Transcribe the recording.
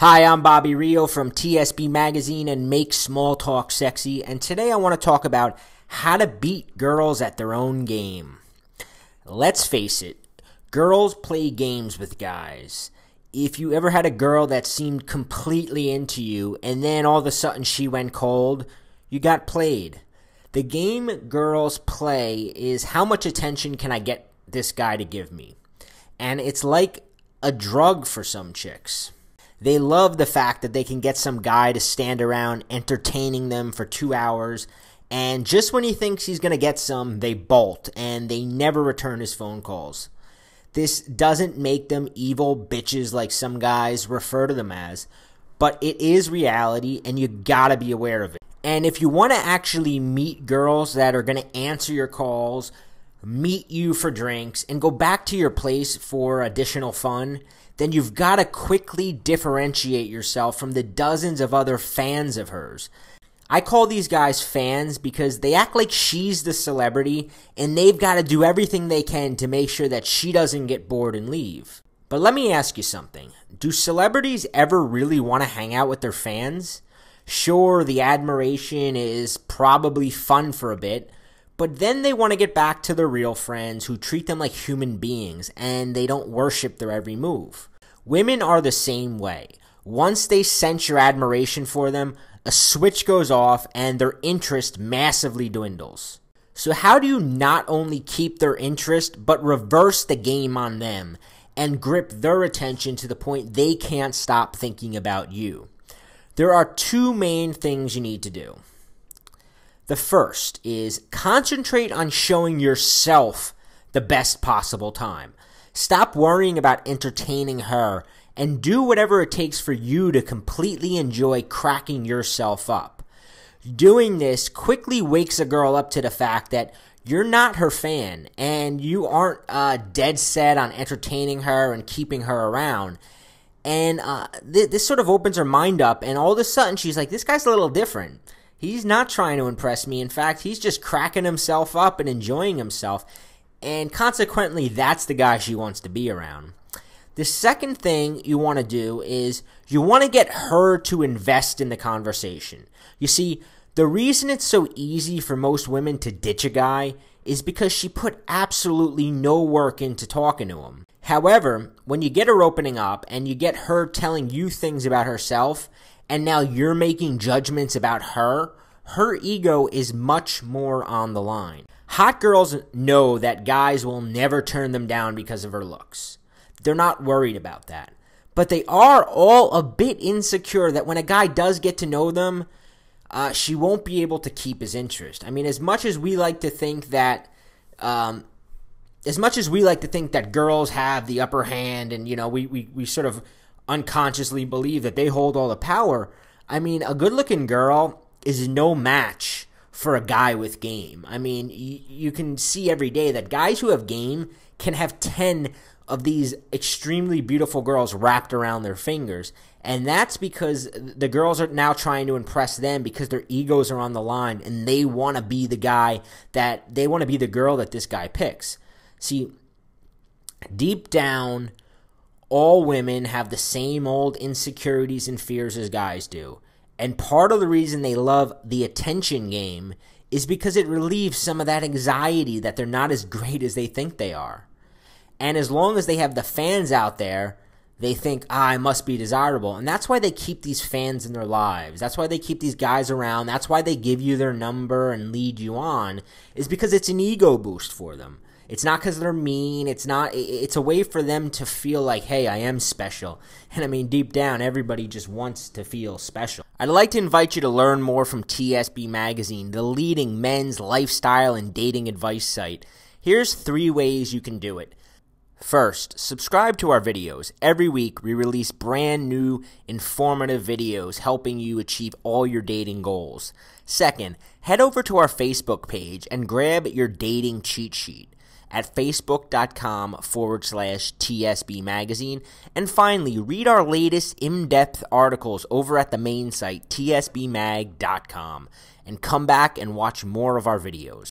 Hi, I'm Bobby Rio from TSB Magazine and Make Small Talk Sexy, and today I want to talk about how to beat girls at their own game. Let's face it, girls play games with guys. If you ever had a girl that seemed completely into you and then all of a sudden she went cold, you got played. The game girls play is how much attention can I get this guy to give me? And it's like a drug for some chicks. They love the fact that they can get some guy to stand around entertaining them for 2 hours, and just when he thinks he's going to get some, they bolt, and they never return his phone calls. This doesn't make them evil bitches like some guys refer to them as, but it is reality, and you gotta be aware of it. And if you want to actually meet girls that are going to answer your calls, meet you for drinks, and go back to your place for additional fun, then you've got to quickly differentiate yourself from the dozens of other fans of hers. I call these guys fans because they act like she's the celebrity, and they've got to do everything they can to make sure that she doesn't get bored and leave. But let me ask you something. Do celebrities ever really want to hang out with their fans? Sure, the admiration is probably fun for a bit, but then they want to get back to their real friends who treat them like human beings and they don't worship their every move. Women are the same way. Once they sense your admiration for them, a switch goes off and their interest massively dwindles. So how do you not only keep their interest but reverse the game on them and grip their attention to the point they can't stop thinking about you? There are two main things you need to do. The first is concentrate on showing yourself the best possible time. Stop worrying about entertaining her and do whatever it takes for you to completely enjoy cracking yourself up. Doing this quickly wakes a girl up to the fact that you're not her fan and you aren't dead set on entertaining her and keeping her around. And this sort of opens her mind up, and all of a sudden she's like, this guy's a little different. He's not trying to impress me. In fact, he's just cracking himself up and enjoying himself. And consequently, that's the guy she wants to be around. The second thing you want to do is you want to get her to invest in the conversation. You see, the reason it's so easy for most women to ditch a guy is because she put absolutely no work into talking to him. However, when you get her opening up and you get her telling you things about herself, and now you're making judgments about her, her ego is much more on the line. Hot girls know that guys will never turn them down because of her looks. They're not worried about that. But they are all a bit insecure that when a guy does get to know them, she won't be able to keep his interest. I mean, as much as we like to think that girls have the upper hand, and we sort of unconsciously believe that they hold all the power, I mean, a good-looking girl is no match for a guy with game. I mean, you can see every day that guys who have game can have 10 of these extremely beautiful girls wrapped around their fingers, and that's because the girls are now trying to impress them because their egos are on the line, and they want to be the girl that this guy picks. See, deep down, all women have the same old insecurities and fears as guys do. And part of the reason they love the attention game is because it relieves some of that anxiety that they're not as great as they think they are. And as long as they have the fans out there, they think, I must be desirable. And that's why they keep these fans in their lives. That's why they keep these guys around. That's why they give you their number and lead you on, is because it's an ego boost for them. It's not because they're mean. It's a way for them to feel like, hey, I am special. And I mean, deep down, everybody just wants to feel special. I'd like to invite you to learn more from TSB Magazine, the leading men's lifestyle and dating advice site. Here's 3 ways you can do it. First, subscribe to our videos. Every week, we release brand new, informative videos helping you achieve all your dating goals. Second, head over to our Facebook page and grab your dating cheat sheet at facebook.com/TSB Magazine. And finally, read our latest in-depth articles over at the main site, tsbmag.com, and come back and watch more of our videos.